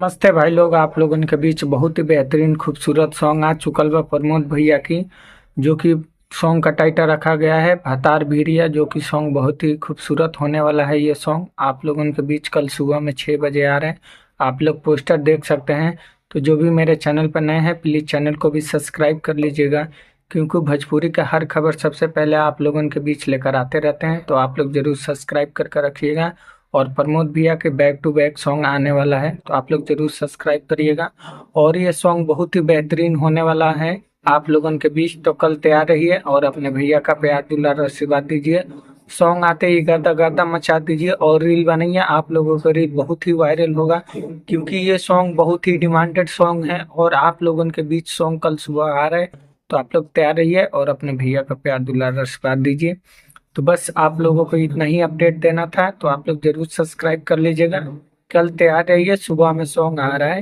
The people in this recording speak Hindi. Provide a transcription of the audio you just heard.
नमस्ते भाई लोग। आप लोगों के बीच बहुत ही बेहतरीन खूबसूरत सॉन्ग आ चुकल बा प्रमोद भैया की, जो कि सॉन्ग का टाइटल रखा गया है भतार भिरिया। जो कि सॉन्ग बहुत ही खूबसूरत होने वाला है। ये सॉन्ग आप लोगों के बीच कल सुबह में 6 बजे आ रहे हैं। आप लोग पोस्टर देख सकते हैं। तो जो भी मेरे चैनल पर नए हैं प्लीज़ चैनल को भी सब्सक्राइब कर लीजिएगा, क्योंकि भोजपुरी का हर खबर सबसे पहले आप लोगों के बीच लेकर आते रहते हैं। तो आप लोग जरूर सब्सक्राइब कर रखिएगा। और प्रमोद भैया के बैक टू बैक सॉन्ग आने वाला है, तो आप लोग जरूर सब्सक्राइब करिएगा। और ये सॉन्ग बहुत ही बेहतरीन होने वाला है आप लोगों के बीच। तो कल तैयार रहिए और अपने भैया का प्यार दुलार आशीर्वाद दीजिए। सॉन्ग आते ही गर्दा गर्दा मचा दीजिए और रील बनाइए। आप लोगों का रील बहुत ही वायरल होगा, क्योंकि ये सॉन्ग बहुत ही डिमांडेड सॉन्ग है और आप लोगों के बीच सॉन्ग कल सुबह आ रहा है। तो आप लोग तैयार रहिए और अपने भैया का प्यार दुलार आशीर्वाद दीजिए। तो बस आप लोगों को इतना ही अपडेट देना था। तो आप लोग जरूर सब्सक्राइब कर लीजिएगा। कल तैयार रहिए, सुबह में सॉन्ग आ रहा है।